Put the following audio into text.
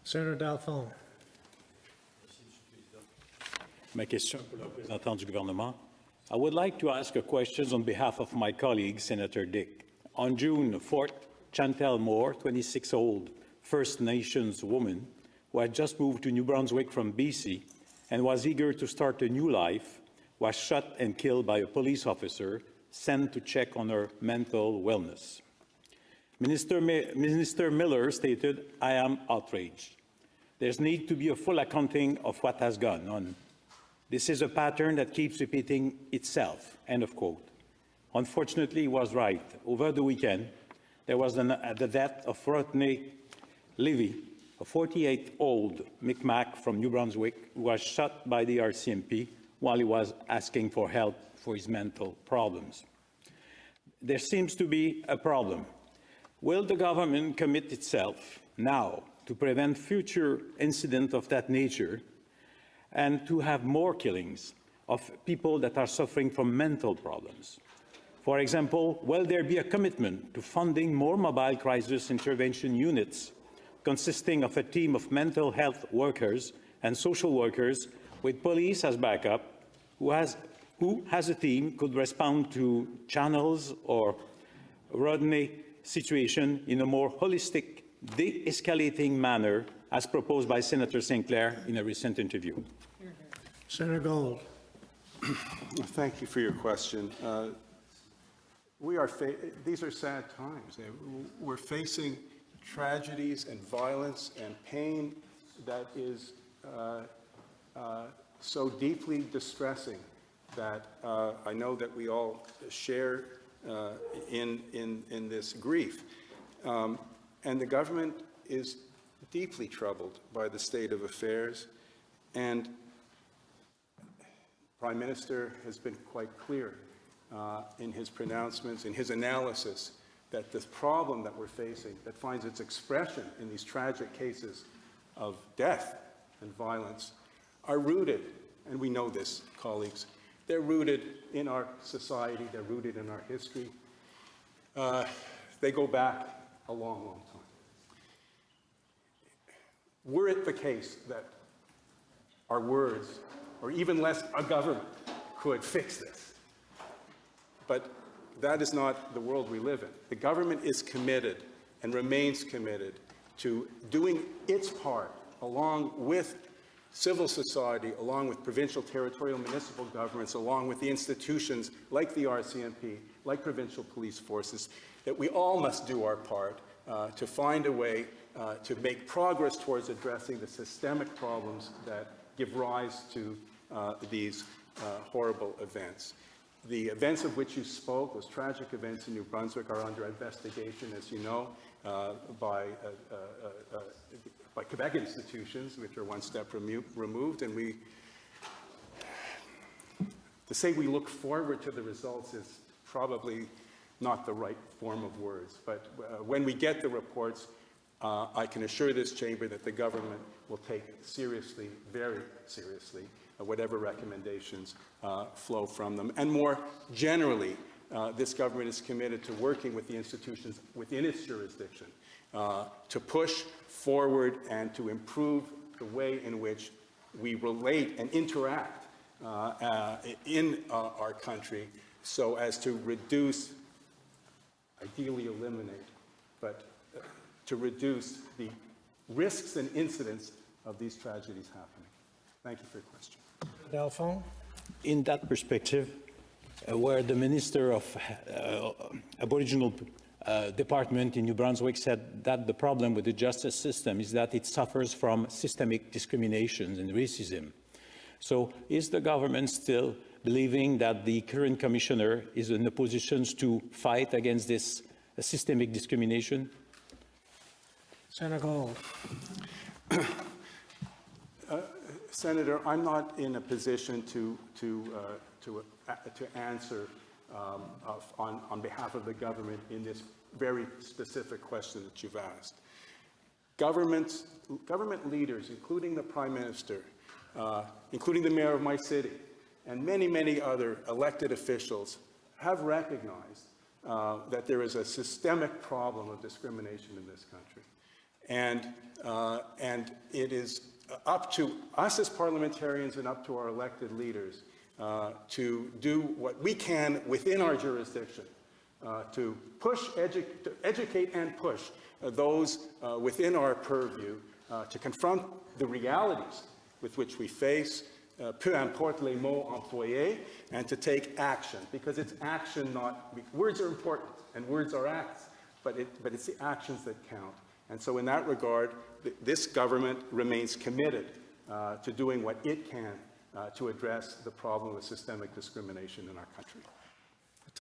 Senator Dalphond. Ma question pour le représentant du gouvernement. I would like to ask a question on behalf of my colleague, Senator Dick. On June 4th, Chantel Moore, 26-year-old First Nations woman who had just moved to New Brunswick from BC and was eager to start a new life, was shot and killed by a police officer sent to check on her mental wellness. Minister Miller stated, "I am outraged. There's need to be a full accounting of what has gone on. This is a pattern that keeps repeating itself," end of quote. Unfortunately, he was right. Over the weekend, there was the death of Rodney Levy, a 48-year-old Mi'kmaq from New Brunswick, who was shot by the RCMP while he was asking for help for his mental problems. There seems to be a problem. Will the government commit itself now to prevent future incidents of that nature and to have more killings of people that are suffering from mental problems? For example, will there be a commitment to funding more mobile crisis intervention units consisting of a team of mental health workers and social workers with police as backup, who as a team could respond to channels or Rodney situation in a more holistic, de-escalating manner as proposed by Senator Sinclair in a recent interview? Senator Gold. Thank you for your question. These are sad times. We're facing tragedies and violence and pain that is so deeply distressing that I know that we all share in this grief. And the government is deeply troubled by the state of affairs, and Prime Minister has been quite clear in his pronouncements, in his analysis, that this problem that we're facing, that finds its expression in these tragic cases of death and violence, are rooted, and we know this, colleagues, they're rooted in our society, they're rooted in our history. They go back a long, long time. Were it the case that our words, or even less a government, could fix this, but that is not the world we live in. The government is committed and remains committed to doing its part along with civil society, along with provincial, territorial, municipal governments, along with the institutions like the RCMP, like provincial police forces, that we all must do our part to find a way to make progress towards addressing the systemic problems that give rise to these horrible events. The events of which you spoke, those tragic events in New Brunswick, are under investigation, as you know, by Quebec institutions, which are one step removed, and to say we look forward to the results is probably not the right form of words. But when we get the reports, I can assure this chamber that the government will take seriously, very seriously, whatever recommendations flow from them. And more generally, this government is committed to working with the institutions within its jurisdiction to push forward and to improve the way in which we relate and interact in our country, so as to reduce, ideally eliminate, but to reduce the risks and incidents of these tragedies happening. Thank you for your question. Dalphond. In that perspective, where the Minister of Aboriginal Department in New Brunswick said that the problem with the justice system is that it suffers from systemic discrimination and racism. So is the government still believing that the current commissioner is in a position to fight against this systemic discrimination? Senator Gold. Senator, I'm not in a position to answer on behalf of the government in this very specific question that you've asked. Government leaders, including the Prime Minister, including the Mayor of my city, and many, many other elected officials, have recognized that there is a systemic problem of discrimination in this country. And it is up to us as parliamentarians and up to our elected leaders to do what we can within our jurisdiction to push, to educate and push those within our purview to confront the realities with which we face, peu importe les mots employés, and to take action, because it's action, not words are important and words are acts, but it's the actions that count. And so in that regard, this government remains committed to doing what it can to address the problem of systemic discrimination in our country.